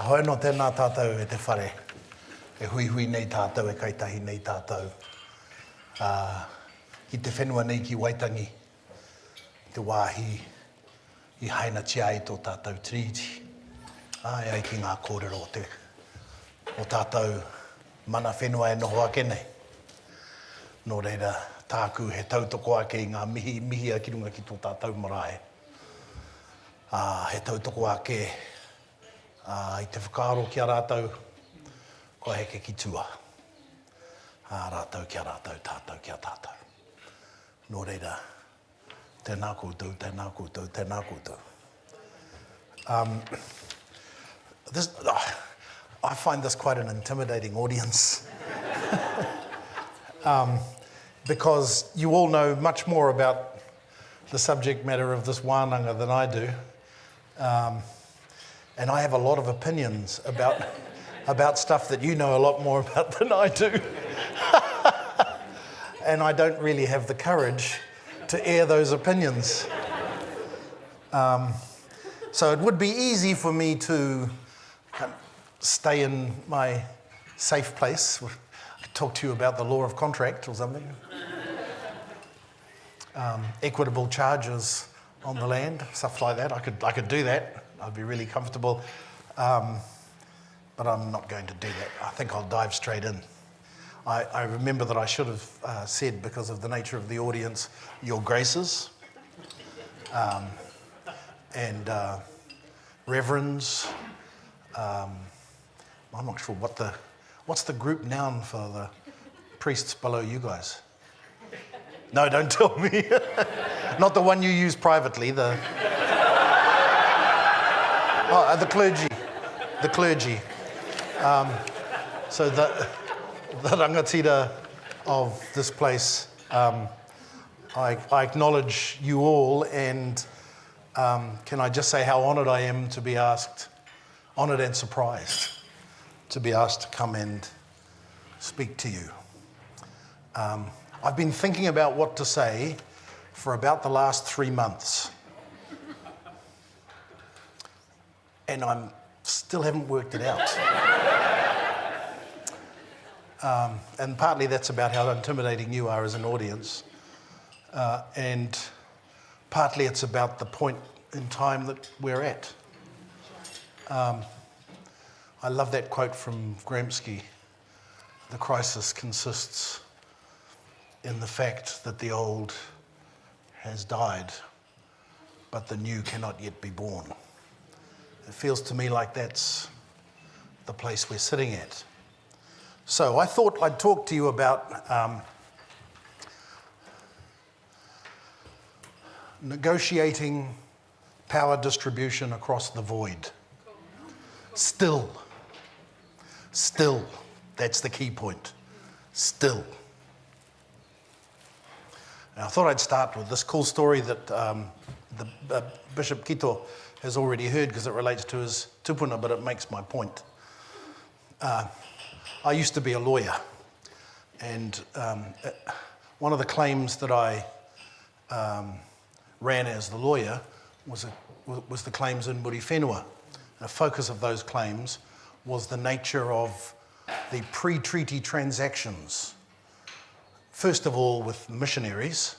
Ahoe no tēnā tātou e te whare. E hui hui nei tātou, e kaitahi nei tātou. I te whenua nei ki Waitangi, te wāhi, i haina tia i tō tātou trīti. Ai ki ngā kōrero o tātou mana whenua e noho ake nei. Nō reira, tāku he tautoko ake i ngā mihi a ki runga ki tō tātou marae. He tautoko ake i te whakaaro ki a rātou, ko heke ki tua. Rātou ki a rātou, tātou ki a tātou. Nō reira, tēnā koutou, tēnā koutou, tēnā koutou. I find this quite an intimidating audience. Because you all know much more about the subject matter of this wānanga than I do. And I have a lot of opinions about stuff that you know a lot more about than I do. And I don't really have the courage to air those opinions. So it would be easy for me to stay in my safe place. I could talk to you about the law of contract or something. Equitable charges on the land, stuff like that. I could do that. I'd be really comfortable. But I'm not going to do that. I think I'll dive straight in. I remember that I should have said, because of the nature of the audience, Your Graces, and Reverends. I'm not sure what's the group noun for the priests below you guys? No, don't tell me. Not the one you use privately, the clergy. The clergy. So the rangatira of this place, I acknowledge you all, and can I just say how honoured I am to be asked, honoured and surprised, to be asked to come and speak to you. I've been thinking about what to say for about the last 3 months. And I still haven't worked it out. And partly that's about how intimidating you are as an audience. And partly it's about the point in time that we're at. I love that quote from Gramsci. The crisis consists in the fact that the old has died, but the new cannot yet be born. It feels to me like that's the place we're sitting at. So I thought I'd talk to you about negotiating power distribution across the void. Still, that's the key point. Still. Now, I thought I'd start with this cool story that the Bishop Kito has already heard, because it relates to his tupuna, but it makes my point. I used to be a lawyer, and one of the claims that I ran as the lawyer was the claims in muri whenua. The focus of those claims was the nature of the pre-treaty transactions. First of all, with missionaries,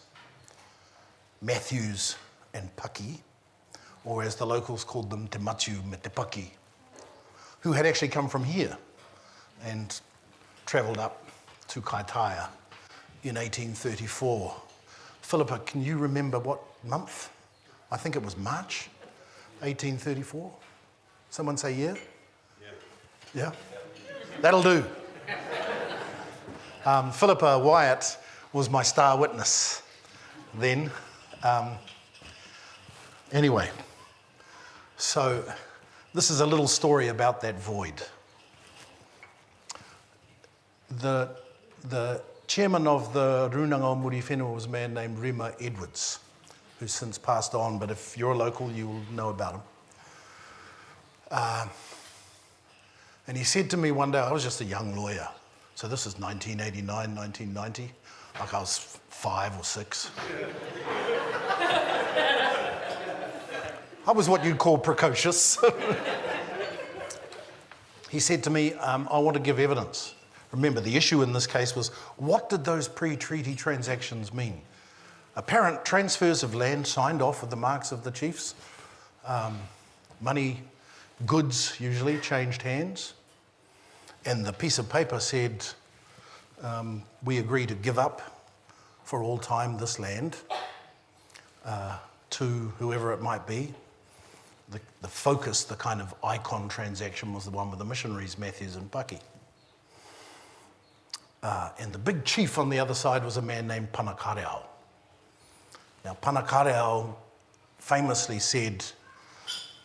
Matthews and Paki, or as the locals called them, Te Matu me te Paki, who had actually come from here and travelled up to Kaitaia in 1834. Philippa, can you remember what month? I think it was March 1834. Someone say yeah? Yeah? That'll do. Philippa Wyatt was my star witness then. Anyway, so this is a little story about that void. The chairman of the Runanga o Muri Whenua was a man named Rema Edwards, who's since passed on, but if you're a local, you will know about him. And he said to me one day, I was just a young lawyer, so this is 1989, 1990, like I was 5 or 6. I was what you'd call precocious. he said to me, I want to give evidence. Remember, the issue in this case was, what did those pre-treaty transactions mean? Apparent transfers of land signed off with the marks of the chiefs. Money, goods usually changed hands. And the piece of paper said, we agree to give up for all time this land to whoever it might be. The focus, the kind of icon transaction was the one with the missionaries, Matthews and Paki. And the big chief on the other side was a man named Pana Karuwhā. Now, Pana Karuwhā famously said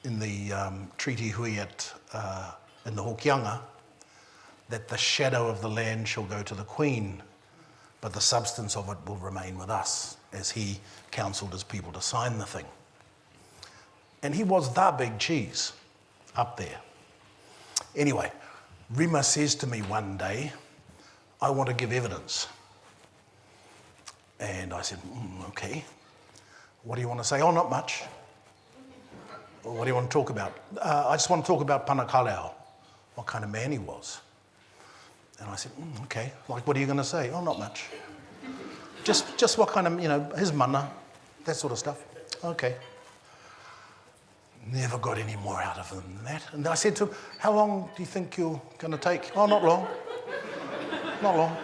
in the treaty hui in the Hokianga that the shadow of the land shall go to the Queen, but the substance of it will remain with us, as he counselled his people to sign the thing. And he was the big cheese up there. Anyway, Rema says to me one day, I want to give evidence. And I said, okay. What do you want to say? Oh, not much. Well, what do you want to talk about? I just want to talk about Pana Karuwhā, what kind of man he was. And I said, okay. Like, what are you going to say? Oh, not much. Just what kind of, his mana, that sort of stuff. Okay. Never got any more out of him than that. And I said to him, how long do you think you're going to take? Oh, not long. Not long.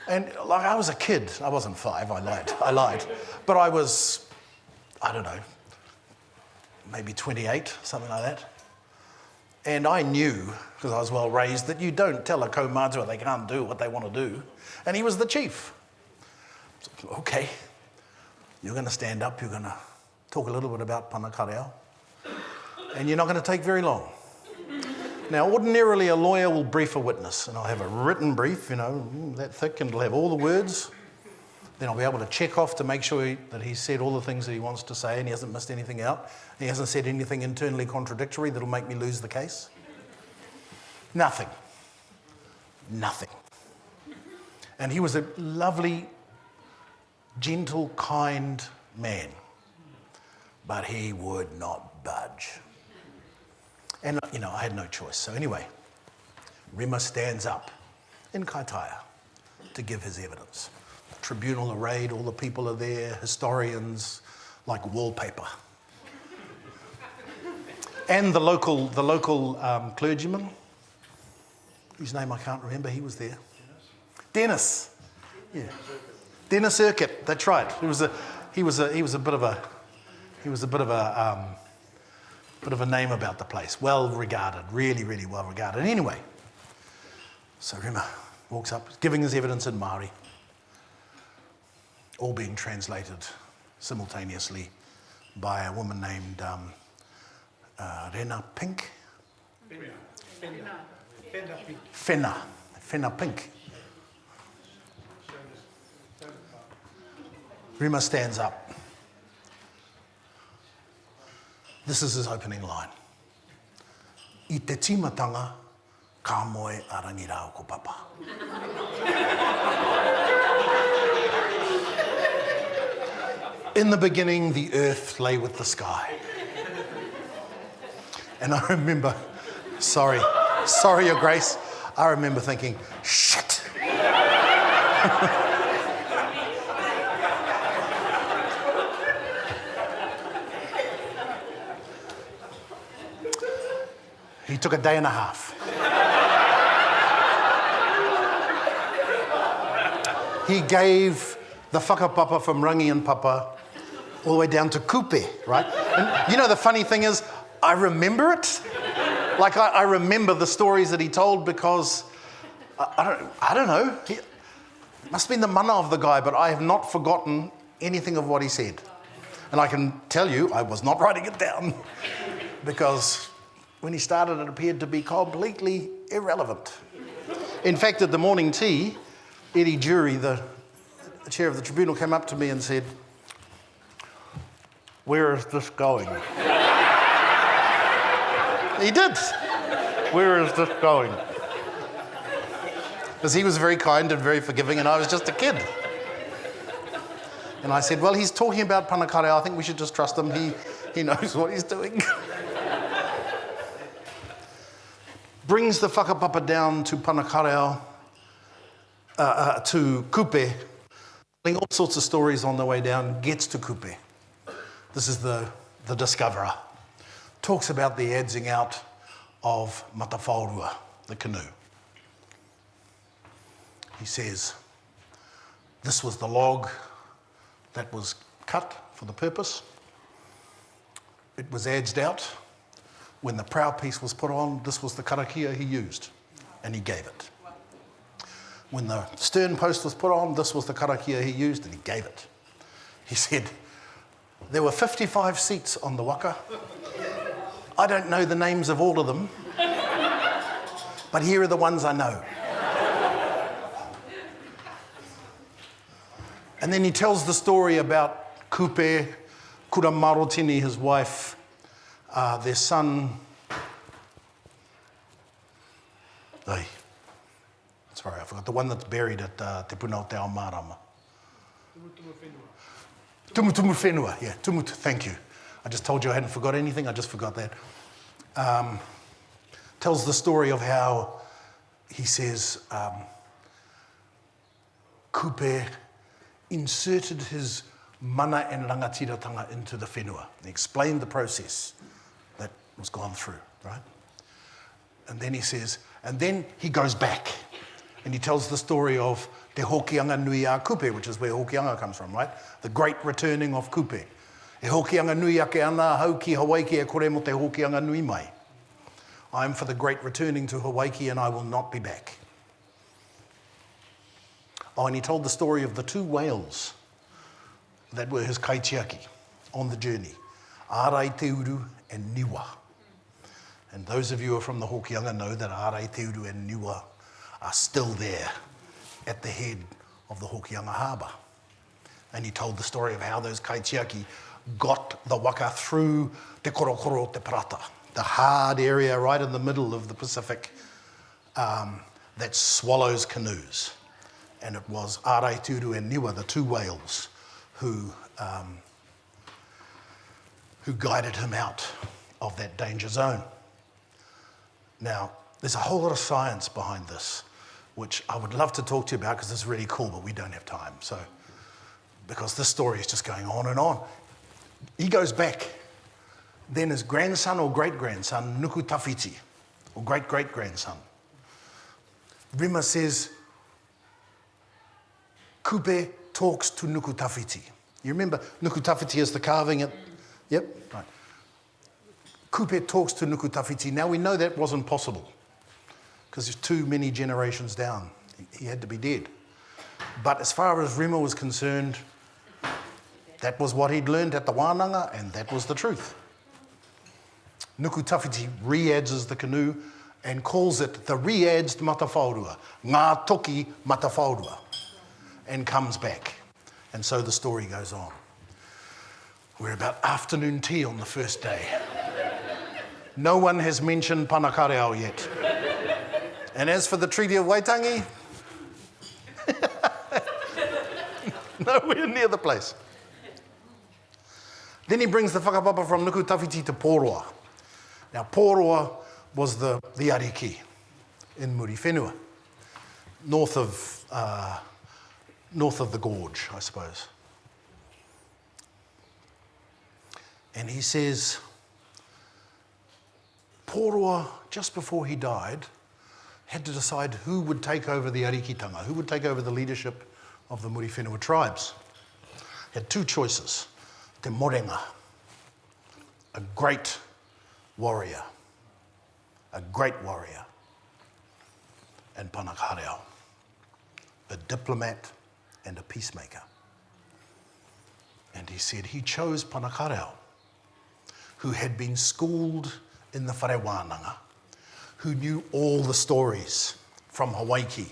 And like, I was a kid. I wasn't 5, I lied. But I was, I don't know, maybe 28, something like that. And I knew, because I was well raised, that you don't tell a kaumātua they can't do what they want to do. And he was the chief. So, okay, you're going to stand up, you're going to talk a little bit about Pana Karuwhā, and you're not going to take very long. Now, ordinarily, a lawyer will brief a witness, and I'll have a written brief, that thick, and it'll have all the words. Then I'll be able to check off to make sure that he's said all the things that he wants to say and he hasn't missed anything out. He hasn't said anything internally contradictory that'll make me lose the case. Nothing. And he was a lovely, gentle, kind man. But he would not budge. And, I had no choice. So anyway, Rema stands up in Kaitaia to give his evidence. The tribunal arrayed, all the people are there, historians, like wallpaper. And the local clergyman, whose name I can't remember, he was there. Dennis. Yeah. Dennis Urquhart, that's right. He was a bit of a name about the place. Well regarded, really, really well regarded. Anyway, so Rema walks up, giving his evidence in Māori, all being translated simultaneously by a woman named Rena Pink. Fena Pink. Rema stands up. This is his opening line. I te timatanga, ka moe arangi rao ko papa. In the beginning, the earth lay with the sky. And I remember, sorry, Your Grace, I remember thinking, shit. He took a day and a half. He gave the whakapapa from Rangi and Papa all the way down to Kupe, right? And the funny thing is, I remember it. Like, I remember the stories that he told because, I don't know. He must have been the mana of the guy, but I have not forgotten anything of what he said. And I can tell you, I was not writing it down because when he started, it appeared to be completely irrelevant. In fact, at the morning tea, Eddie Jury, the chair of the tribunal, came up to me and said, "Where is this going?" He did. "Where is this going?" Because he was very kind and very forgiving, and I was just a kid. And I said, "Well, he's talking about Pana Karuwhā. I think we should just trust him. He knows what he's doing." brings the whakapapa down to Panakarau, to Kupe, telling all sorts of stories on the way down, gets to Kupe. This is the discoverer. Talks about the adzing out of Matawhaurua, the canoe. He says, this was the log that was cut for the purpose. It was adzed out. When the prow piece was put on, this was the karakia he used, and he gave it. When the stern post was put on, this was the karakia he used, and he gave it. He said, there were 55 seats on the waka. I don't know the names of all of them, but here are the ones I know. And then he tells the story about Kupe, Kura Marotini, his wife, their son. Sorry, I forgot the one that's buried at Te Punao Te Ao Marama. Tumutumu Whenua, yeah, Tumutu, thank you. I just told you I hadn't forgot anything, I just forgot that. Tells the story of how he says Kupe inserted his mana and rangatiratanga into the whenua. He explained the process that was gone through, right? And then he says, and then he goes back and he tells the story of Te Hokianga Nui a Kupe, which is where Hokianga comes from, right? The great returning of Kupe. E Hokianga Nui ake ana hau ki Hawaii e kore mo te Hokianga Nui mai. I am for the great returning to Hawaii and I will not be back. Oh, and he told the story of the two whales that were his kaitiaki on the journey, Ārai Te Uru and Niwa. And those of you who are from the Hokianga know that Ārai Te Uru and Niwa are still there at the head of the Hokianga harbour. And he told the story of how those kaitiaki got the waka through Te Korokoro Te Parata, the hard area right in the middle of the Pacific that swallows canoes. And it was Ārai Te Uru and Niwa, the two whales, who guided him out of that danger zone. Now, there's a whole lot of science behind this, which I would love to talk to you about because it's really cool, but we don't have time. So, because this story is just going on and on. He goes back. Then his grandson or great-grandson, Nuku Tawhiti, or great-great-grandson. Rema says, Kupe talks to Nuku Tawhiti. You remember Nuku Tawhiti is the carving at... Yep, right. Kupe talks to Nuku Tawhiti. Now we know that wasn't possible because there's too many generations down. He had to be dead. But as far as Rema was concerned, that was what he'd learned at the Wānanga, and that was the truth. Nuku Tawhiti re-adzes the canoe and calls it the re-adzed Matawhaurua, Ngā Toki Matawhaurua, and comes back. And so the story goes on. We're about afternoon tea on the first day. No one has mentioned Panakarau yet. And as for the Treaty of Waitangi, nowhere near the place. Then he brings the whakapapa from Nuku Tawhiti to Pōroa. Now, Pōroa was the ariki in Muri Whenua, north of the gorge, I suppose. And he says, Pōroa, just before he died, had to decide who would take over the arikitanga, who would take over the leadership of the Muri Whenua tribes. He had two choices. Te Morenga, a great warrior, and Panakarau, a diplomat and a peacemaker. And he said he chose Panakarau, who had been schooled in the whare Wānanga, who knew all the stories from Hawaii,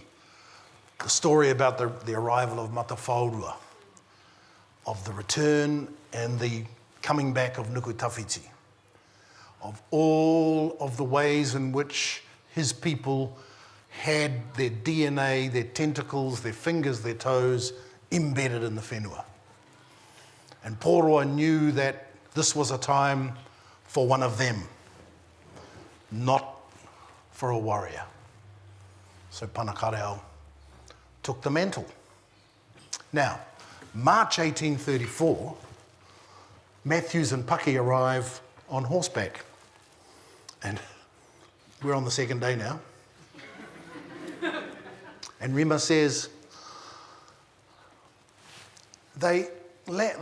the story about the arrival of Matawhaurua, of the return and the coming back of Nuku Tawhiti, of all of the ways in which his people had their DNA, their tentacles, their fingers, their toes embedded in the whenua. And Pōroa knew that this was a time for one of them, not for a warrior. So Karuwhā took the mantle. Now, March 1834, Matthews and Paki arrive on horseback. And we're on the second day now. And Rema says, they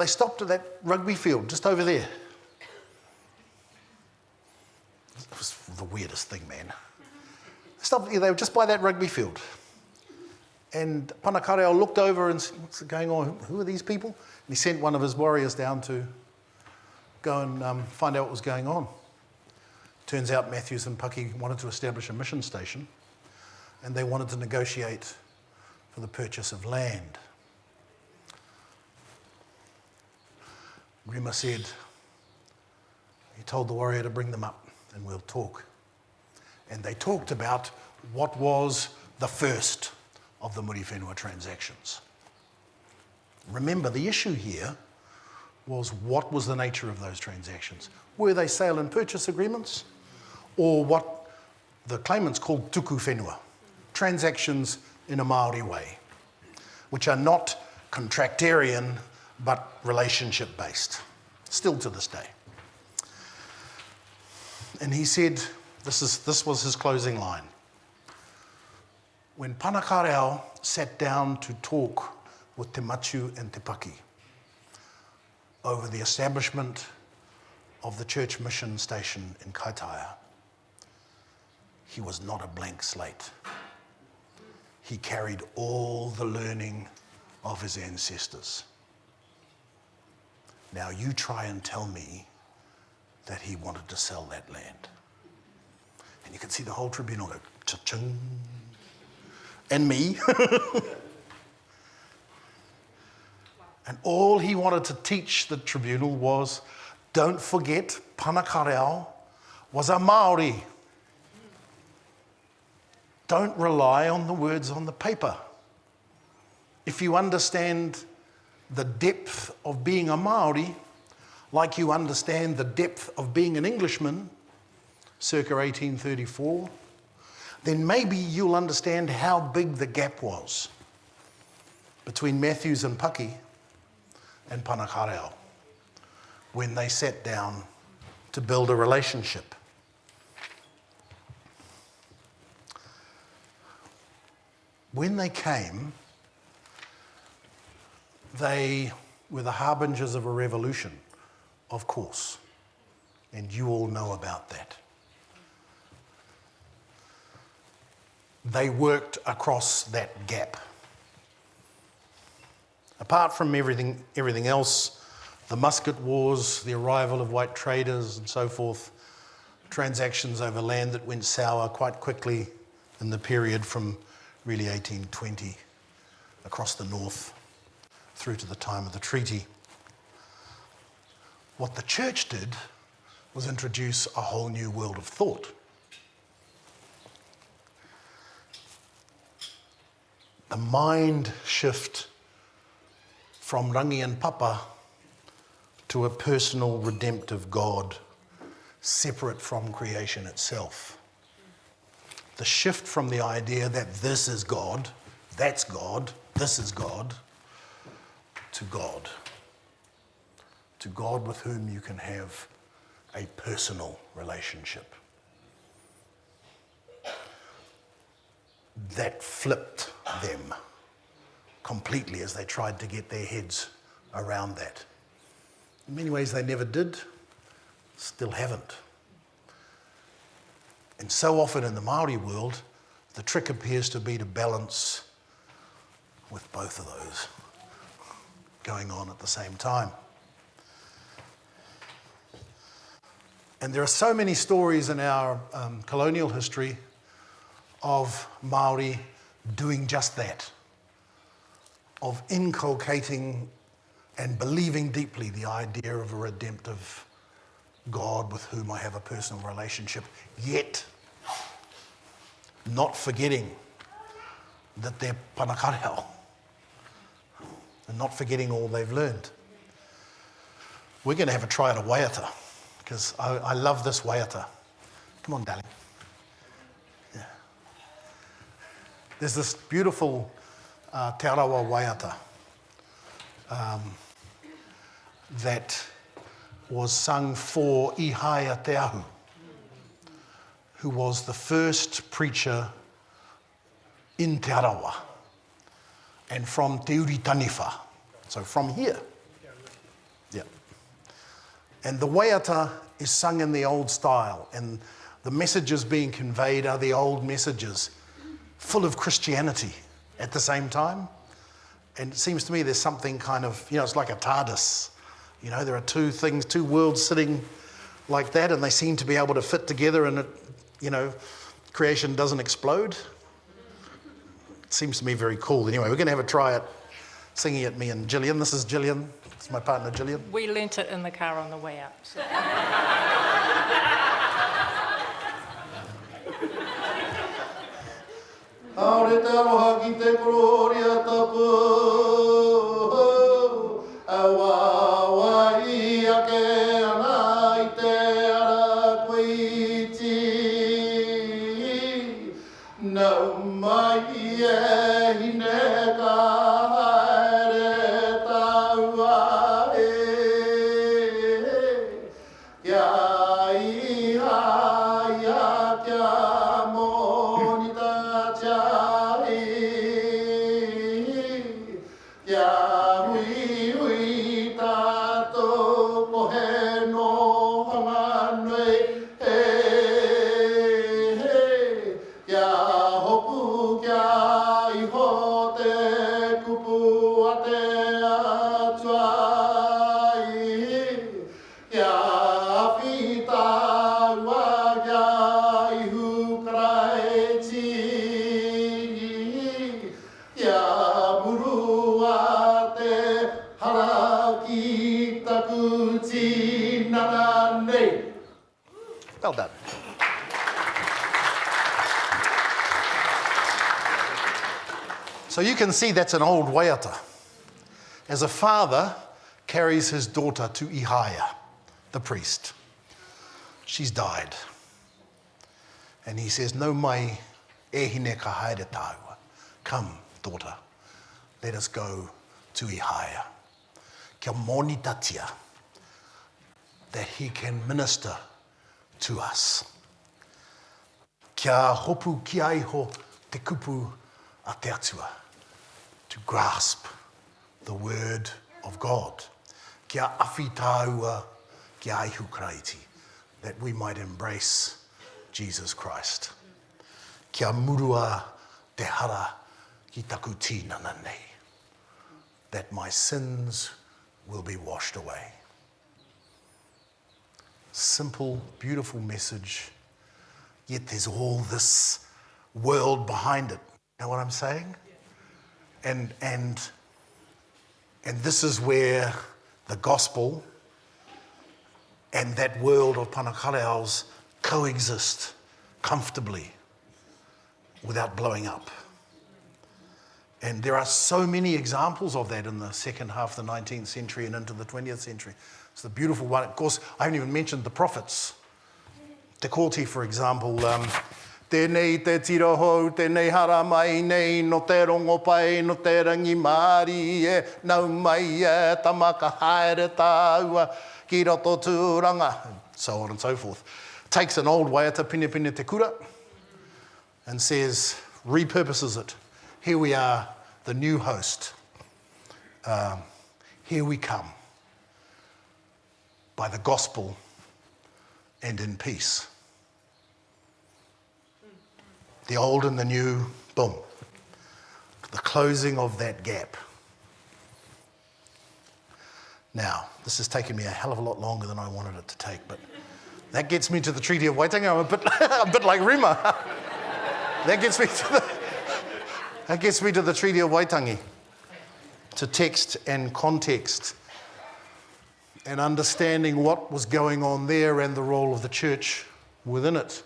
stopped at that rugby field just over there. It was the weirdest thing, man. They were just by that rugby field. And Karuwhā looked over and said, what's going on? Who are these people? And he sent one of his warriors down to go and find out what was going on. Turns out Matthews and Paki wanted to establish a mission station, and they wanted to negotiate for the purchase of land. Rema said, he told the warrior to bring them up and we'll talk. And they talked about what was the first of the muri whenua transactions. Remember, the issue here was what was the nature of those transactions. Were they sale and purchase agreements, or what the claimants called tuku whenua, transactions in a Māori way, which are not contractarian but relationship-based, still to this day. And he said, this was his closing line. When Karuwhā sat down to talk with Te Matu and Te Paki over the establishment of the church mission station in Kaitaia, he was not a blank slate. He carried all the learning of his ancestors. Now you try and tell me that he wanted to sell that land. And you can see the whole tribunal go, cha-ching, and me. And all he wanted to teach the tribunal was, don't forget, Karuwhā was a Māori. Don't rely on the words on the paper. If you understand the depth of being a Māori, like you understand the depth of being an Englishman, circa 1834, then maybe you'll understand how big the gap was between Matthews and Paki and Karuwhā when they sat down to build a relationship. When they came, they were the harbingers of a revolution, of course, and you all know about that. They worked across that gap. Apart from everything else, the musket wars, the arrival of white traders and so forth, transactions over land that went sour quite quickly in the period from really 1820 across the north through to the time of the treaty. What the church did was introduce a whole new world of thought. The mind shift from rangi and papa to a personal redemptive God separate from creation itself. The shift from the idea that this is God, that's God, this is God, to God. To God with whom you can have a personal relationship. That flipped them completely as they tried to get their heads around that. In many ways they never did, still haven't. And so often in the Māori world, the trick appears to be to balance with both of those going on at the same time. And there are so many stories in our colonial history of Māori doing just that, of inculcating and believing deeply the idea of a redemptive God with whom I have a personal relationship, yet not forgetting that they're Karuwhā and not forgetting all they've learned. We're going to have a try at a waiata, because I love this waiata. Come on, darling. There's this beautiful Te Arawa Waiata that was sung for Ihaia Te Ahu, who was the first preacher in Te Arawa, and from Te Uri Taniwha, so from here. Yeah. And the Waiata is sung in the old style, and the messages being conveyed are the old messages, full of Christianity at the same time. And it seems to me there's something kind of, it's like a TARDIS. There are two things, two worlds sitting like that, and they seem to be able to fit together, and creation doesn't explode. It seems to me very cool. Anyway, we're going to have a try at singing it, me and Gillian. This is Gillian. It's my partner, Gillian. We learnt it in the car on the way up. So. Aore te aroha ki te kororia tapu, a wāwai ake ana i te ara koiti. Nau mai e hine ka haere taua kia iha ia kia monita chai, kia hui hui tato pohe no hanganui kia hopu kia iho te kupu a te atuai, kia whita ua kia ihu karaiti, kia muru a te hara ki taku tinana nei. Well done. So you can see that's an old Waiata. As a father carries his daughter to Ihaia, the priest. She's died. And he says, no mai e hine ka haere tāua. Come, daughter, let us go to Ihaia. Kia monitatia, that he can minister to us. Kia hopu ki aiho te kupu a te atua, to grasp the word of God. Kia awhi tāua ki aihu karaiti, that we might embrace Jesus Christ. Kia murua te hara ki taku tinana nei, that my sins will be washed away. Simple, beautiful message, yet there's all this world behind it. You know what I'm saying? And this is where the gospel and that world of Panakareaus coexist comfortably without blowing up. And there are so many examples of that in the second half of the 19th century and into the 20th century. It's the beautiful one. Of course, I haven't even mentioned the prophets. Te Koti, for example, tēnei te tirohou, tēnei hara mai nei, no te rongo pai, no te rangi Māori e, nau mai e, tamaka haere tāua, ki roto tūranga, and so on and so forth. Takes an old Waiata pine pine te kura and says, repurposes it. Here we are, the new host. Here we come, by the gospel and in peace. The old and the new, boom. The closing of that gap. Now, this has taken me a hell of a lot longer than I wanted it to take, but that gets me to the Treaty of Waitangi. I'm a bit like Rema. That gets me to the Treaty of Waitangi, to text and context, and understanding what was going on there and the role of the church within it.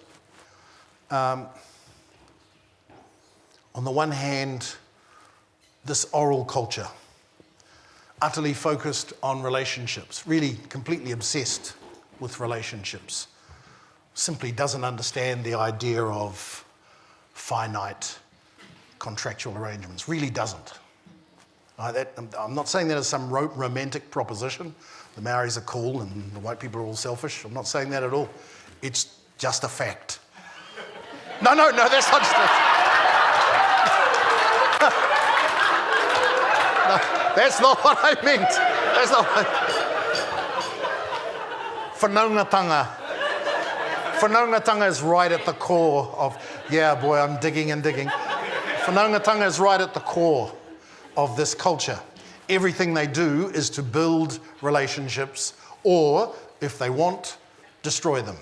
On the one hand, this oral culture, utterly focused on relationships, really completely obsessed with relationships, simply doesn't understand the idea of finite contractual arrangements. Really doesn't. I'm not saying that as some romantic proposition. The Maoris are cool and the white people are all selfish. I'm not saying that at all. It's just a fact. No, that's not just no, that's not what I meant. That's not what Whanaungatanga. Whanaungatanga is right at the core of, yeah, boy, I'm digging and digging. Whanaungatanga is right at the core of this culture. Everything they do is to build relationships or, if they want, destroy them.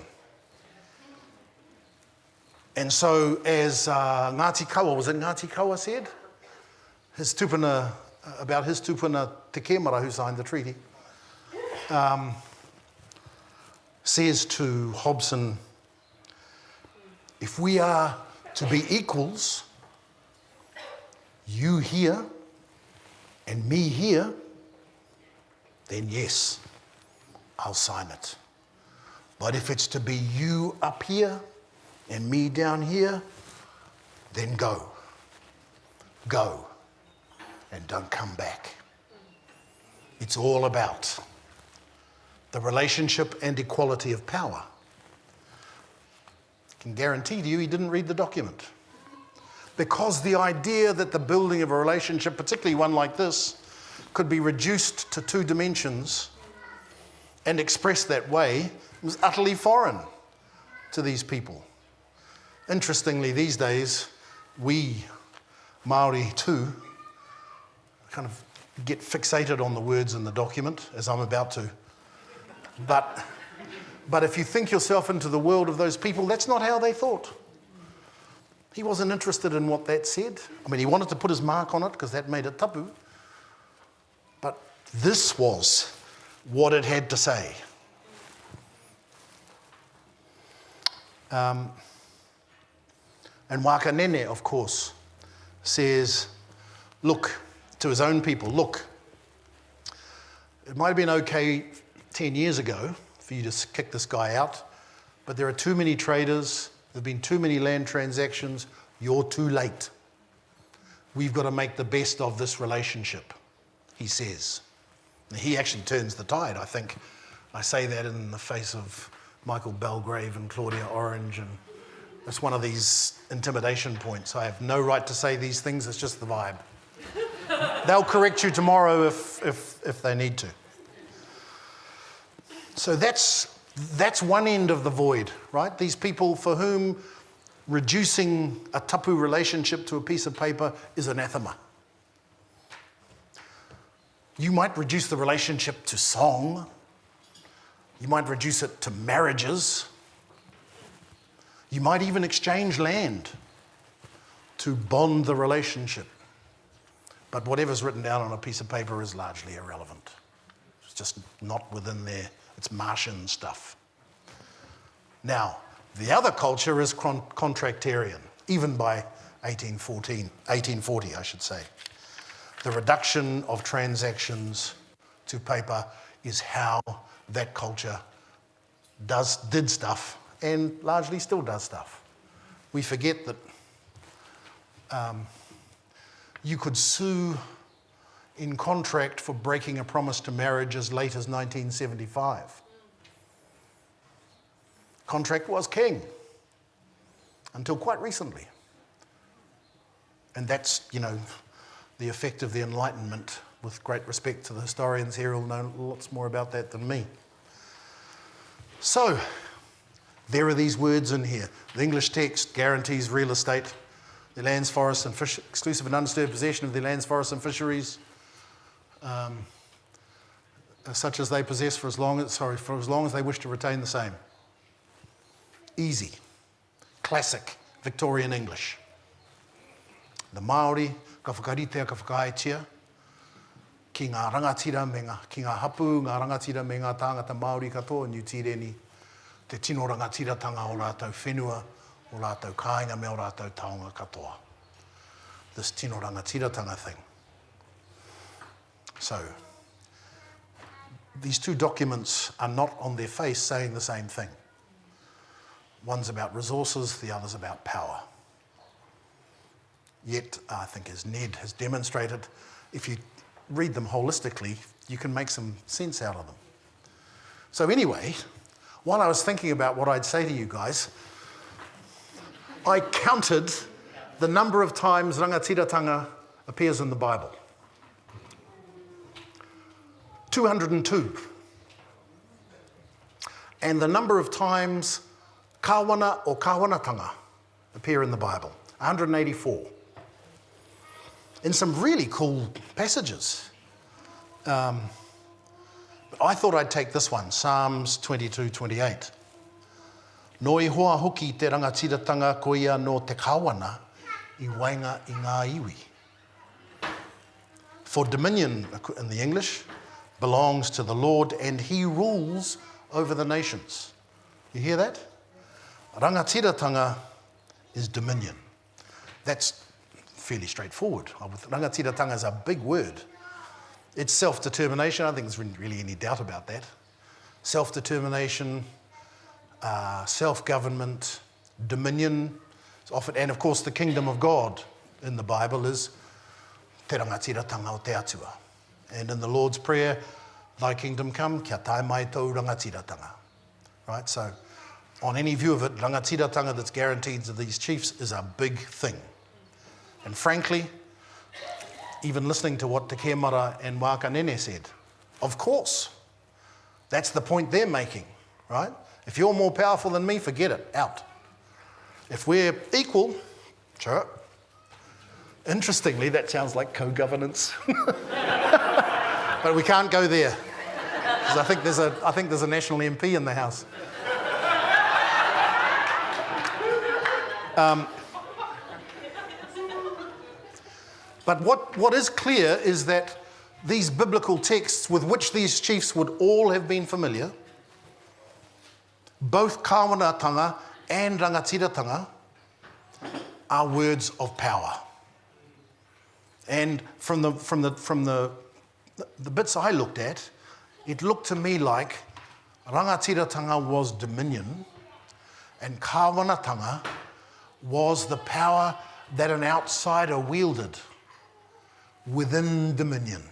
And so as Ngati Kawa, was it Ngati Kawa said? His tupuna, about his tupuna Te Kemara, who signed the treaty, says to Hobson, if we are to be equals, you here and me here, then yes, I'll sign it. But if it's to be you up here and me down here, then go. Go. And don't come back. It's all about the relationship and equality of power. I can guarantee to you he didn't read the document. Because the idea that the building of a relationship, particularly one like this, could be reduced to two dimensions and expressed that way was utterly foreign to these people. Interestingly, these days, we Māori too kind of get fixated on the words in the document, as I'm about to. But if you think yourself into the world of those people, that's not how they thought. He wasn't interested in what that said. I mean, he wanted to put his mark on it because that made it tapu. But this was what it had to say. And Wakanene, of course, says, look, to his own people, look, it might have been okay 10 years ago for you to kick this guy out, but there are too many traders, there have been too many land transactions, you're too late. We've got to make the best of this relationship, he says. And he actually turns the tide, I think. I say that in the face of Michael Belgrave and Claudia Orange, and it's one of these intimidation points. I have no right to say these things, it's just the vibe. They'll correct you tomorrow if they need to. So that's one end of the void, right? These people for whom reducing a tapu relationship to a piece of paper is anathema. You might reduce the relationship to song. You might reduce it to marriages. You might even exchange land to bond the relationship. But whatever's written down on a piece of paper is largely irrelevant. It's just not within there. It's Martian stuff. Now, the other culture is contractarian, even by 1840, I should say. The reduction of transactions to paper is how that culture did stuff and largely still does stuff. We forget that you could sue in contract for breaking a promise to marriage as late as 1975. Contract was king until quite recently. And that's, the effect of the Enlightenment, with great respect to the historians here who'll know lots more about that than me. So, there are these words in here. The English text guarantees real estate, the lands, forests, and fish, exclusive and undisturbed possession of the lands, forests, and fisheries, such as they possess for as long as they wish to retain the same. Easy, classic Victorian English. The Māori, ka whakaritea, ka whakaaetia, ki ngā rangatira ki ngā hapu, ngā rangatira me ngā tāngata Māori katoa, New Tireni, te tino rangatiratanga o rātou whenua, o rātou kāinga me o rātou taonga katoa. This tino rangatiratanga thing. So, these two documents are not on their face saying the same thing. One's about resources, the other's about power. Yet, I think as Ned has demonstrated, if you read them holistically, you can make some sense out of them. So anyway, while I was thinking about what I'd say to you guys, I counted the number of times rangatiratanga appears in the Bible. 202. And the number of times kawana or kawanatanga appear in the Bible, 184. In some really cool passages. But I thought I'd take this one, Psalms 22:28. Noi hoa hoki te rangatiratanga ko ia no te kawana I wainga I ngā iwi. For dominion, in the English, belongs to the Lord and he rules over the nations. You hear that? Rangatiratanga is dominion. That's fairly straightforward. Rangatiratanga is a big word. It's self-determination. I don't think there's really any doubt about that. Self-determination, self-government, dominion, often, and of course the kingdom of God in the Bible is te rangatiratanga o te atua. And in the Lord's Prayer, thy kingdom come, kia tae mai tau rangatiratanga. Right, so on any view of it, rangatiratanga that's guaranteed to these chiefs is a big thing. And frankly, even listening to what Te Kemara and Wakanene said, of course, that's the point they're making, right? If you're more powerful than me, forget it, out. If we're equal, sure. Interestingly, that sounds like co-governance. But we can't go there, because I think there's a national MP in the House. But what is clear is that these biblical texts with which these chiefs would all have been familiar, both kawanatanga and rangatiratanga, are words of power. And from the bits I looked at, it looked to me like rangatiratanga was dominion and kawanatanga was the power that an outsider wielded within dominion.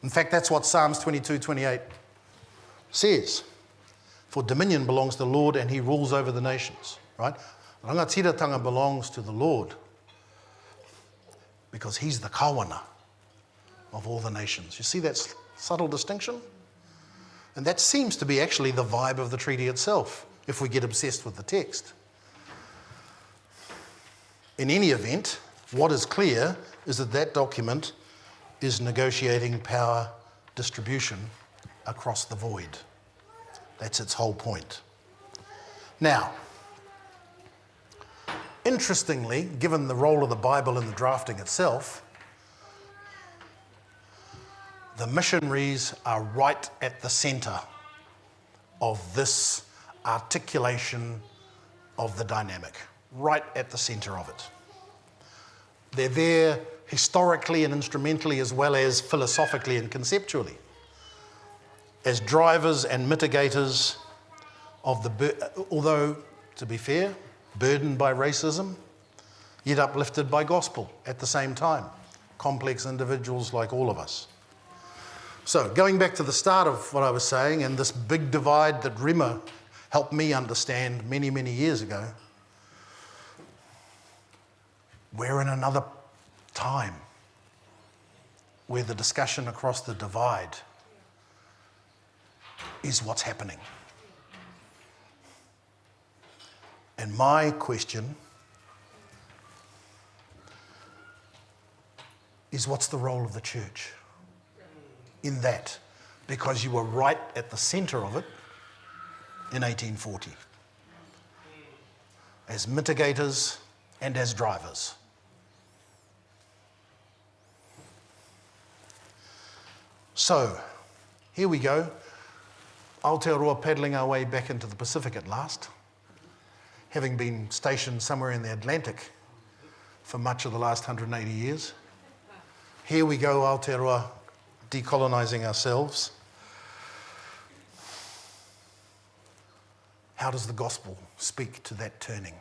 In fact, that's what Psalms 22:28 says. For dominion belongs to the Lord and he rules over the nations, right? Rangatiratanga belongs to the Lord because he's the kawana of all the nations. You see that subtle distinction? And that seems to be actually the vibe of the treaty itself, if we get obsessed with the text. In any event, what is clear is that that document is negotiating power distribution across the void. That's its whole point. Now, interestingly, given the role of the Bible in the drafting itself, the missionaries are right at the centre of this articulation of the dynamic, right at the centre of it. They're there historically and instrumentally as well as philosophically and conceptually, as drivers and mitigators of although, to be fair, burdened by racism, yet uplifted by gospel at the same time, complex individuals like all of us. So, going back to the start of what I was saying and this big divide that Rema helped me understand many, many years ago, we're in another time where the discussion across the divide is what's happening. And my question is, what's the role of the church in that? Because you were right at the centre of it in 1840, as mitigators and as drivers. So, here we go. Aotearoa paddling our way back into the Pacific at last, having been stationed somewhere in the Atlantic for much of the last 180 years. Here we go, Aotearoa, decolonising ourselves. How does the gospel speak to that turning?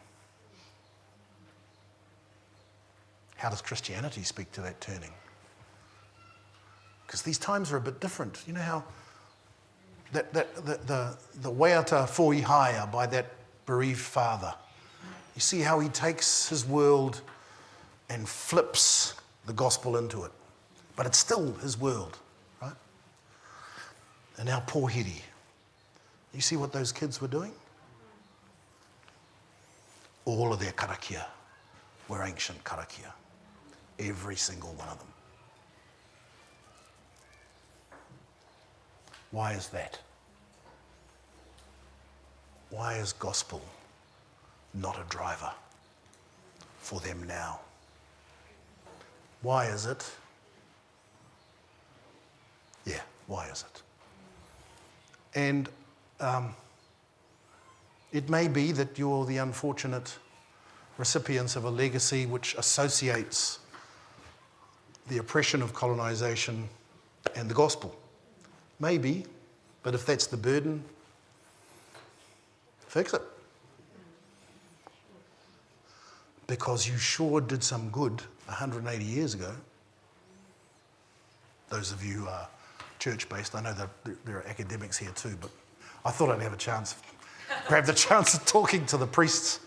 how does Christianity speak to that turning? Because these times are a bit different. You know how the Waitaha Whānanga by that bereaved father, you see how he takes his world and flips the gospel into it. But it's still his world, right? And now Pōhiri. You see what those kids were doing? All of their karakia were ancient karakia. Every single one of them. Why is that? Why is gospel not a driver for them now? Why is it? Yeah, why is it? And it may be that you're the unfortunate recipients of a legacy which associates the oppression of colonisation and the gospel. Maybe, but if that's the burden, fix it. Because you sure did some good 180 years ago. Those of you who are church-based, I know that there are academics here too, but I thought I'd have a chance, grab the chance of talking to the priests.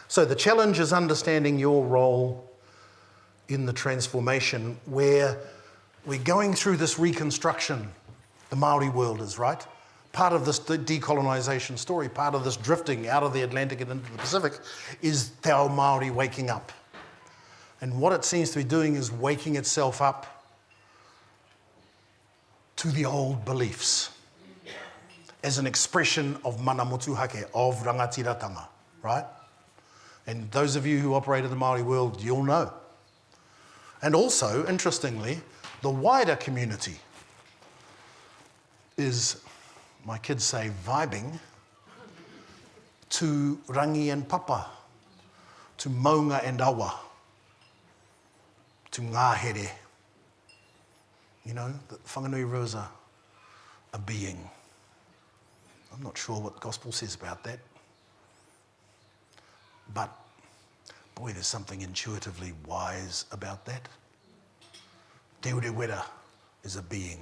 So the challenge is understanding your role in the transformation where we're going through this reconstruction. The Māori world is, right? Part of this decolonisation story, part of this drifting out of the Atlantic and into the Pacific is Te Ao Māori waking up. And what it seems to be doing is waking itself up to the old beliefs as an expression of mana motuhake, of rangatiratanga, right? And those of you who operate in the Māori world, you'll know. And also, interestingly, the wider community is, my kids say, vibing to rangi and papa, to maunga and awa, to ngāhere. You know, the whanganui rose a being. I'm not sure what the gospel says about that. But, boy, there's something intuitively wise about that. Te ure wera is a being.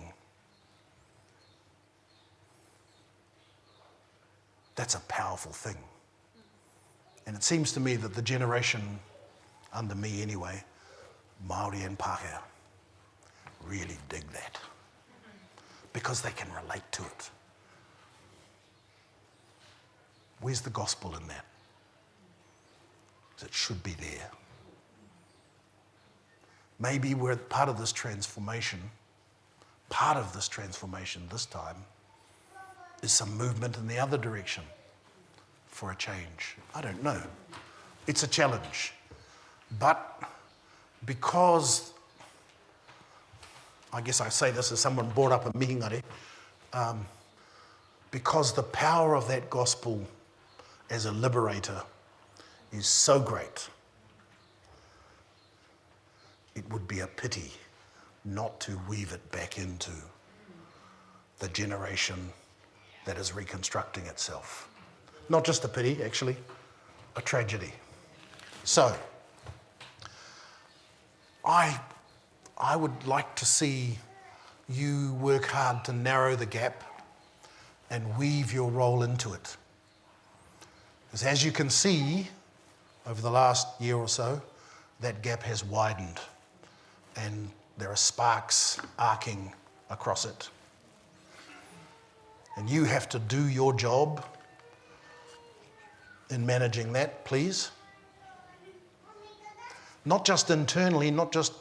That's a powerful thing. And it seems to me that the generation, under me anyway, Māori and Pākehā, really dig that. Because they can relate to it. Where's the gospel in that? It should be there. Maybe we're part of this transformation. Part of this transformation this time is some movement in the other direction for a change. I don't know. It's a challenge. But because, I guess I say this as someone brought up a mihingare, because the power of that gospel as a liberator is so great, it would be a pity not to weave it back into the generation that is reconstructing itself. Not just a pity, actually, a tragedy. So, I would like to see you work hard to narrow the gap and weave your role into it. Because as you can see, over the last year or so, that gap has widened and there are sparks arcing across it. And you have to do your job in managing that, please. Not just internally, not just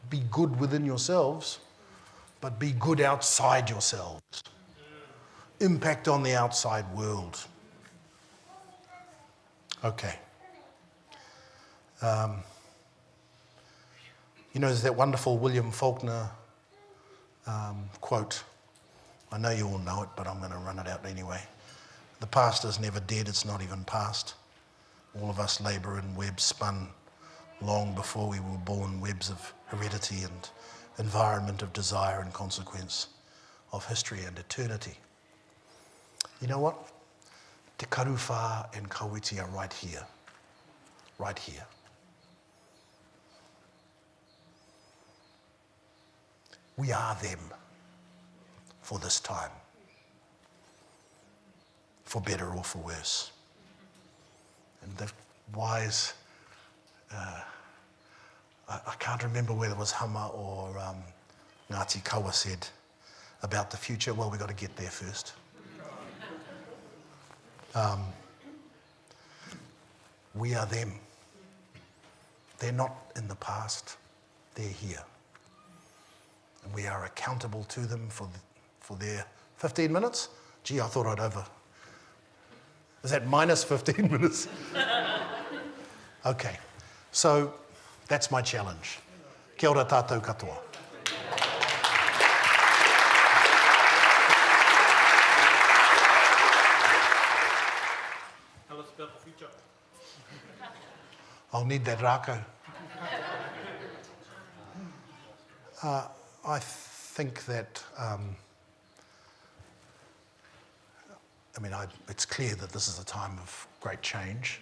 be good within yourselves, but be good outside yourselves. Impact on the outside world. Okay. You know, there's that wonderful William Faulkner quote. I know you all know it, but I'm going to run it out anyway. The past is never dead, it's not even past. All of us labour in webs spun long before we were born, webs of heredity and environment of desire and consequence of history and eternity. You know what? Te Karuwhā and Kawiti are right here. right here. We are them for this time, for better or for worse. And the wise, I can't remember whether it was Hama or Ngati Kawa said about the future, well, we've got to get there first. We are them. They're not in the past, they're here. And we are accountable to them for their 15 minutes. Gee, I thought I'd over. Is that minus 15 minutes? Okay, so that's my challenge. Kia ora tātou katoa. Tell us about the future. I'll need that rākau. I think that, it's clear that this is a time of great change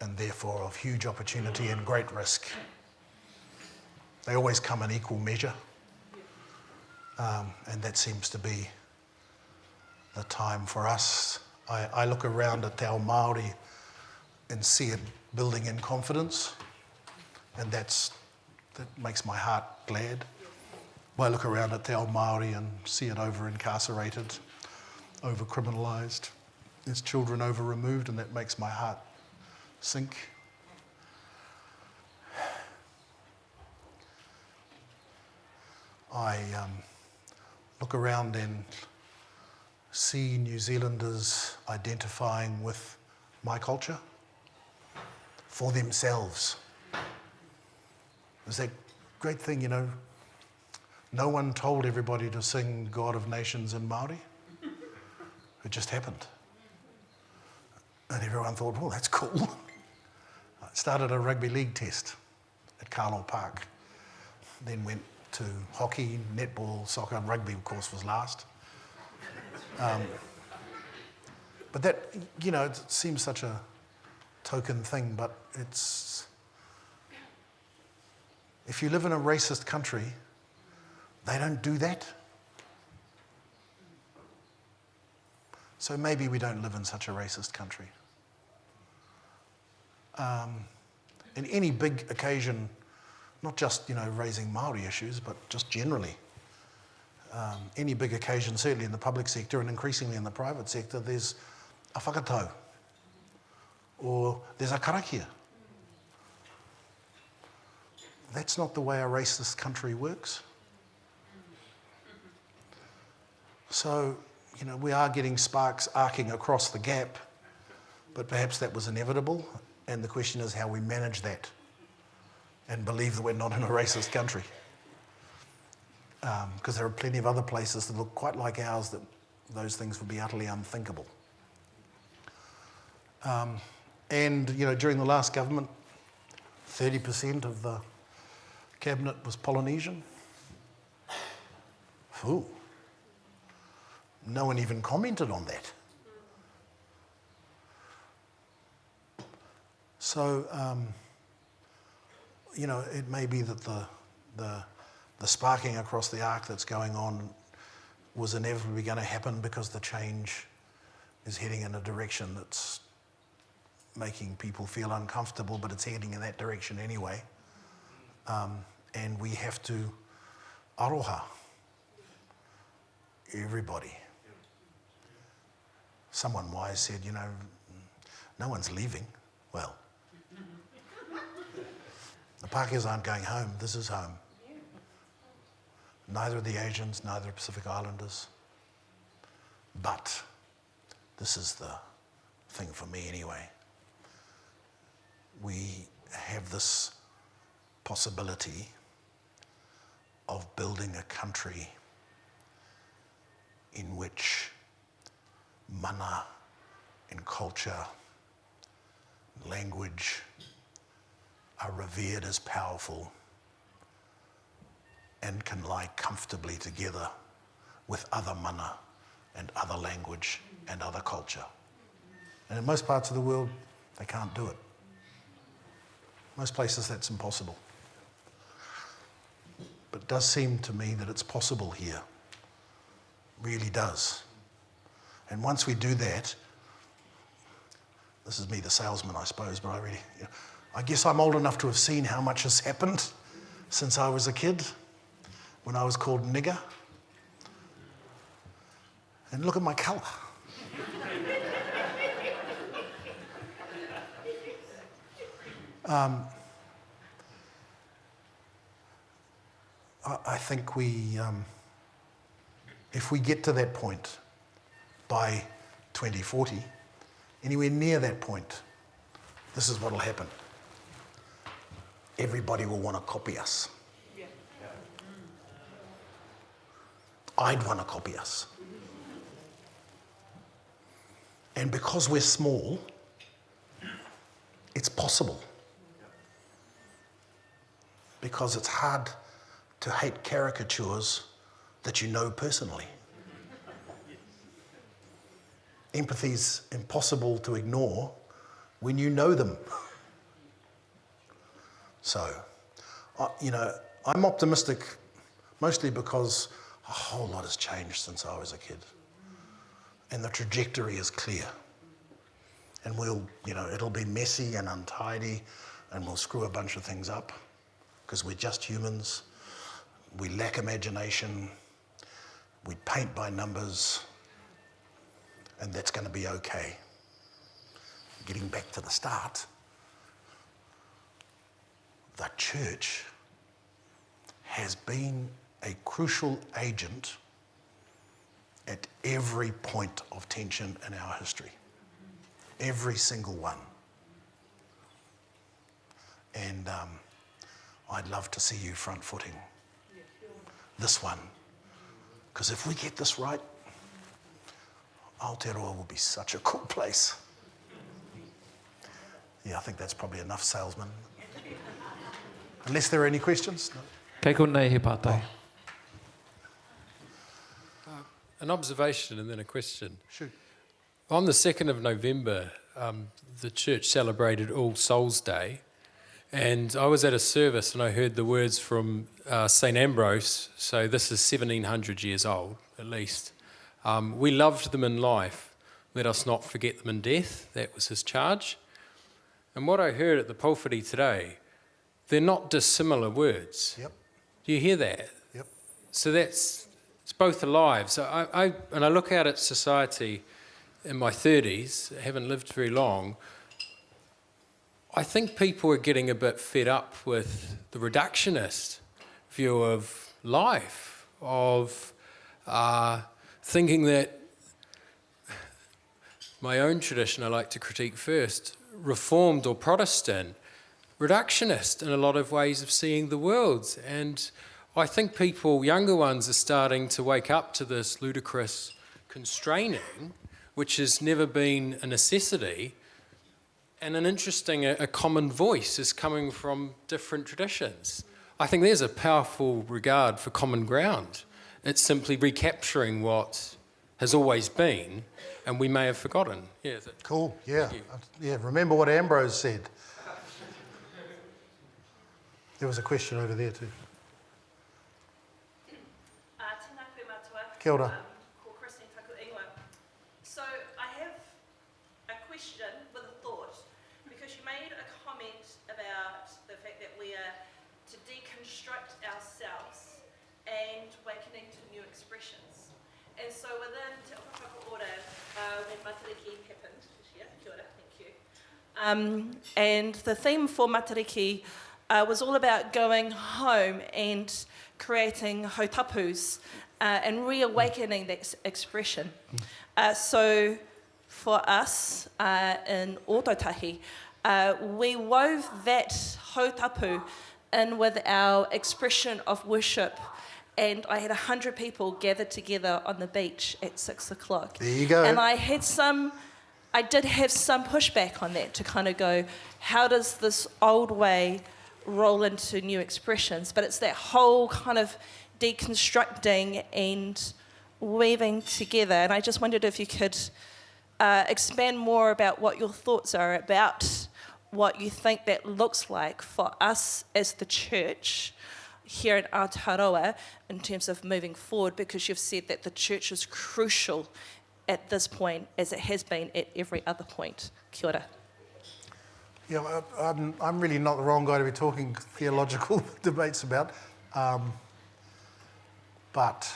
and therefore of huge opportunity and great risk. They always come in equal measure, and that seems to be the time for us. I look around at te ao Māori and see it building in confidence, and that makes my heart glad. I look around at te ao Māori and see it over-incarcerated, over-criminalised, there's children over-removed, and that makes my heart sink. I look around and see New Zealanders identifying with my culture for themselves. There's that great thing, no one told everybody to sing God of Nations in Māori. It just happened. And everyone thought, well, that's cool. I started a rugby league test at Carlo Park, then went to hockey, netball, soccer, and rugby, of course, was last. But that, it seems such a token thing, but if you live in a racist country, they don't do that. So maybe we don't live in such a racist country. In any big occasion, not just, raising Māori issues, but just generally, any big occasion, certainly in the public sector and increasingly in the private sector, there's a whakatau, or there's a karakia. That's not the way a racist country works. So, we are getting sparks arcing across the gap, but perhaps that was inevitable, and the question is how we manage that and believe that we're not in a racist country. Because there are plenty of other places that look quite like ours that those things would be utterly unthinkable. And, during the last government, 30% of the cabinet was Polynesian. Ooh. No one even commented on that. So, it may be that the sparking across the arc that's going on was inevitably going to happen because the change is heading in a direction that's making people feel uncomfortable, but it's heading in that direction anyway. And we have to aroha everybody. Someone wise said, no one's leaving. Well, the Pākehās aren't going home. This is home. Neither are the Asians, neither are Pacific Islanders. But this is the thing for me anyway. We have this possibility of building a country in which mana and culture, language are revered as powerful and can lie comfortably together with other mana and other language and other culture. And in most parts of the world, they can't do it. Most places that's impossible. But it does seem to me that it's possible here. Really does. And once we do that, this is me, the salesman, I suppose, but I guess I'm old enough to have seen how much has happened since I was a kid, when I was called nigger. And look at my colour. I think if we get to that point by 2040, anywhere near that point, this is what will happen. Everybody will want to copy us. Yeah. I'd want to copy us. And because we're small, it's possible. Because it's hard to hate caricatures that you know personally. Empathy's impossible to ignore when you know them. So, I'm optimistic mostly because a whole lot has changed since I was a kid. And the trajectory is clear. And it'll be messy and untidy, and we'll screw a bunch of things up because we're just humans. We lack imagination. We paint by numbers, and that's going to be okay. Getting back to the start, the church has been a crucial agent at every point of tension in our history. Every single one. And I'd love to see you front-footing this one. Because if we get this right, Aotearoa will be such a cool place. Yeah, I think that's probably enough, salesman. Unless there are any questions? No. Kei konei he pātai. An observation and then a question. Shoot. On the 2nd of November, the church celebrated All Souls Day, and I was at a service and I heard the words from St. Ambrose, so this is 1700 years old, at least. We loved them in life, let us not forget them in death. That was his charge. And what I heard at the pulpit today, they're not dissimilar words. Yep. Do you hear that? Yep. So it's both alive. So I look out at society in my 30s, haven't lived very long, I think people are getting a bit fed up with the reductionist view of life, of thinking that my own tradition I like to critique first, Reformed or Protestant, reductionist in a lot of ways of seeing the world. And I think people, younger ones, are starting to wake up to this ludicrous constraining, which has never been a necessity, and an interesting, a common voice is coming from different traditions. I think there's a powerful regard for common ground. It's simply recapturing what has always been, and we may have forgotten. Yeah, Cool, yeah. Yeah, remember what Ambrose said. There was a question over there too. Tēnā koe mātua. Kia ora. Ko Christine taku ingoa. So I have a question with a thought, because you made a comment about the fact that we are to deconstruct ourselves and awakening to new expressions. And so within Te Whakako Ora, when Matariki happened this year, kia ora, thank you. And the theme for Matariki was all about going home and creating hautapus and reawakening that expression. So for us in Ōtautahi, we wove that hautapu in with our expression of worship, and I had 100 people gathered together on the beach at 6 o'clock. There you go. And I did have some pushback on that to kind of go, how does this old way roll into new expressions? But it's that whole kind of deconstructing and weaving together. And I just wondered if you could expand more about what your thoughts are about what you think that looks like for us as the church here in Aotearoa in terms of moving forward, because you've said that the church is crucial at this point as it has been at every other point. Kia ora. Yeah, I'm really not the wrong guy to be talking theological debates about. But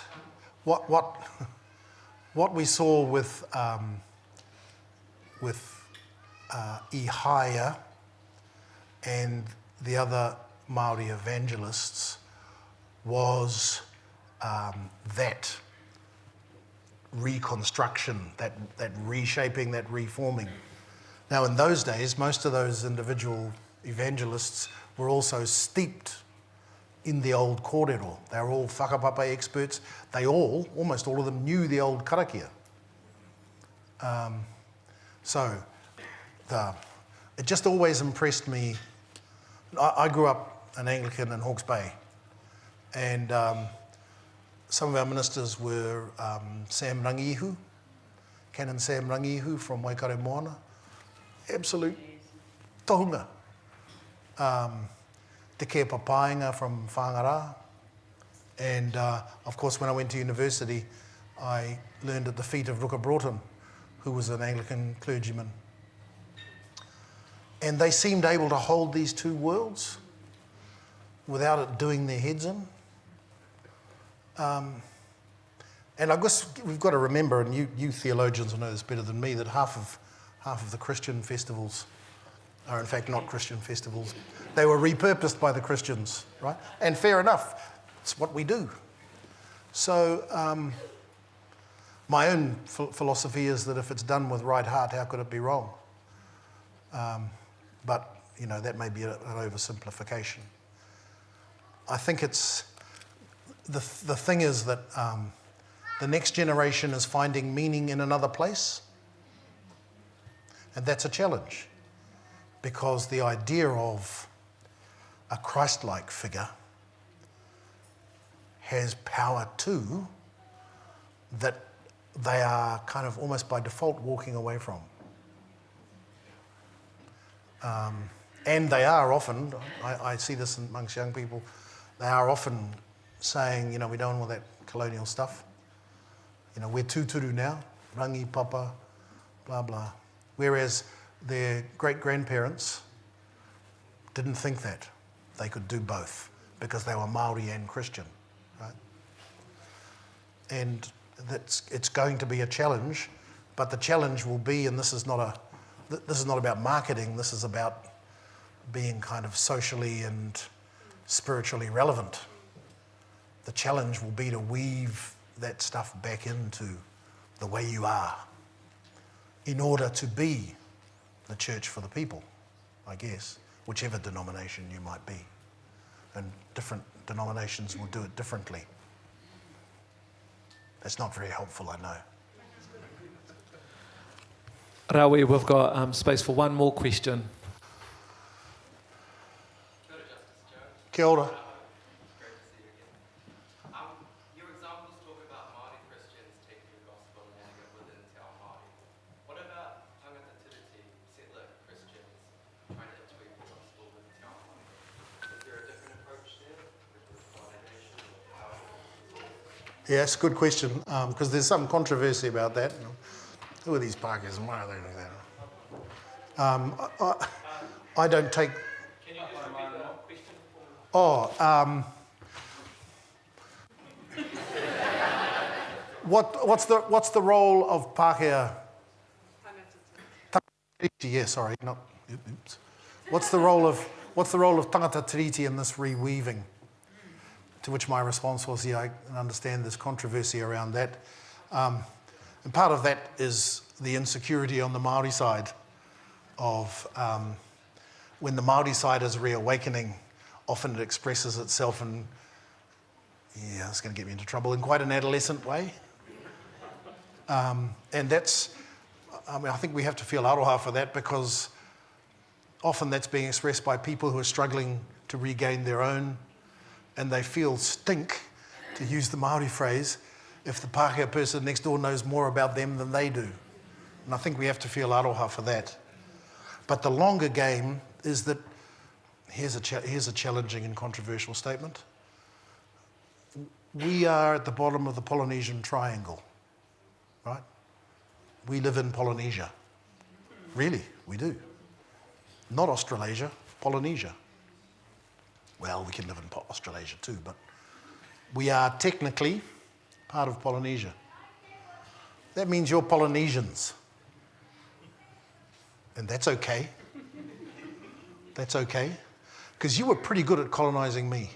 what we saw with Ihaia and the other Māori evangelists was that reconstruction, that reshaping, that reforming. Now, in those days, most of those individual evangelists were also steeped in the old kōrero. They were all whakapapa experts. They almost all of them, knew the old karakia. It just always impressed me. I grew up an Anglican in Hawke's Bay, and some of our ministers were Sam Rangihu, Canon Sam Rangihu from Waikato Moana, absolute tohunga. Te Pihopatanga from Whangara, and of course when I went to university I learned at the feet of Ruka Broughton, who was an Anglican clergyman. And they seemed able to hold these two worlds without it doing their heads in. And I guess we've got to remember, and you theologians will know this better than me, that half of the Christian festivals are in fact not Christian festivals. They were repurposed by the Christians, right? And fair enough, it's what we do. So my own philosophy is that if it's done with right heart, how could it be wrong? But, you know, that may be an oversimplification. I think it's, the thing is that the next generation is finding meaning in another place. And that's a challenge, because the idea of a Christ-like figure has power too that they are kind of almost by default walking away from. And they are often, I see this amongst young people, they are often saying, you know, we don't want that colonial stuff. You know, we're tūturu now, rangi, papa, blah, blah. Whereas their great-grandparents didn't think that. They could do both because they were Māori and Christian, right? And it's going to be a challenge, but the challenge will be, and this is not about marketing, this is about being kind of socially and spiritually relevant. The challenge will be to weave that stuff back into the way you are in order to be the church for the people, I guess, whichever denomination you might be. And different denominations will do it differently. That's not very helpful, I know. Rawi, we've got space for one more question. Kia ora. Your examples talk about Māori Christians taking the gospel and landing it within Te Ao Māori. What about tangata tiriti, settler Christians trying to tweak the gospel within Te Ao Māori? Is there a different approach there? Yeah, it's a good question, because there's some controversy about that. Who are these Pākehās and why are they doing that? I don't take... Can you just repeat that question for me? What's the role of Pākehā? Yeah, sorry, not. Oops. What's the role of tangata tiriti in this reweaving? To which my response was, yeah, I understand there's controversy around that. And part of that is the insecurity on the Māori side of when the Māori side is reawakening, often it expresses itself in, yeah, it's going to get me into trouble, in quite an adolescent way. And that's, I mean, I think we have to feel aroha for that, because often that's being expressed by people who are struggling to regain their own, and they feel stink, to use the Māori phrase, if the Pākehā person next door knows more about them than they do. And I think we have to feel aroha for that. But the longer game is that here's a challenging and controversial statement. We are at the bottom of the Polynesian triangle, right? We live in Polynesia. Really, we do. Not Australasia, Polynesia. Well, we can live in Australasia too, but we are technically part of Polynesia. That means you're Polynesians. And that's okay. That's okay. Because you were pretty good at colonizing me.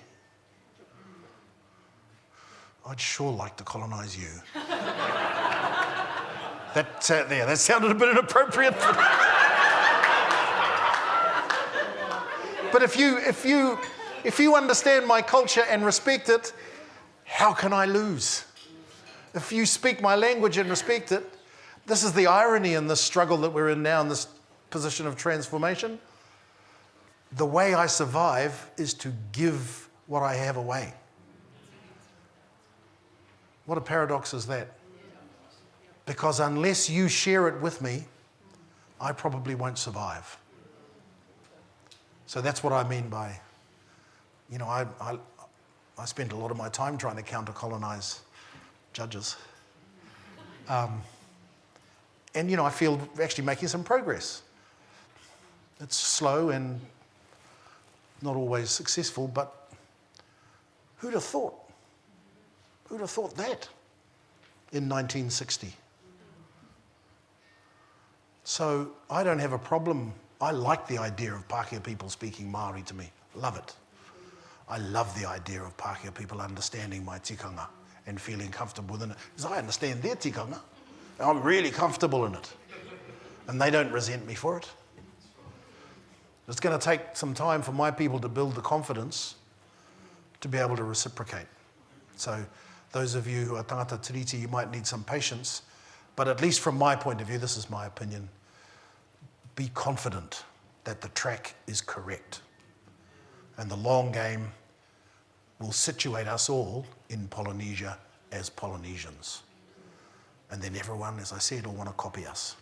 I'd sure like to colonize you. That sounded a bit inappropriate. But if you understand my culture and respect it, how can I lose? If you speak my language and respect it, this is the irony in this struggle that we're in now, in this position of transformation. The way I survive is to give what I have away. What a paradox is that? Because unless you share it with me, I probably won't survive. So that's what I mean by, I spent a lot of my time trying to counter-colonize judges. And, I feel we're actually making some progress. It's slow and not always successful, but who'd have thought? Who'd have thought that in 1960? So I don't have a problem. I like the idea of Pākehā people speaking Māori to me. Love it. I love the idea of Pākehā people understanding my tikanga and feeling comfortable within it. Because I understand their tikanga. And I'm really comfortable in it. And they don't resent me for it. It's going to take some time for my people to build the confidence to be able to reciprocate. So those of you who are tangata tiriti, you might need some patience. But at least from my point of view, this is my opinion, be confident that the track is correct. And the long game will situate us all in Polynesia as Polynesians. And then everyone, as I said, will want to copy us.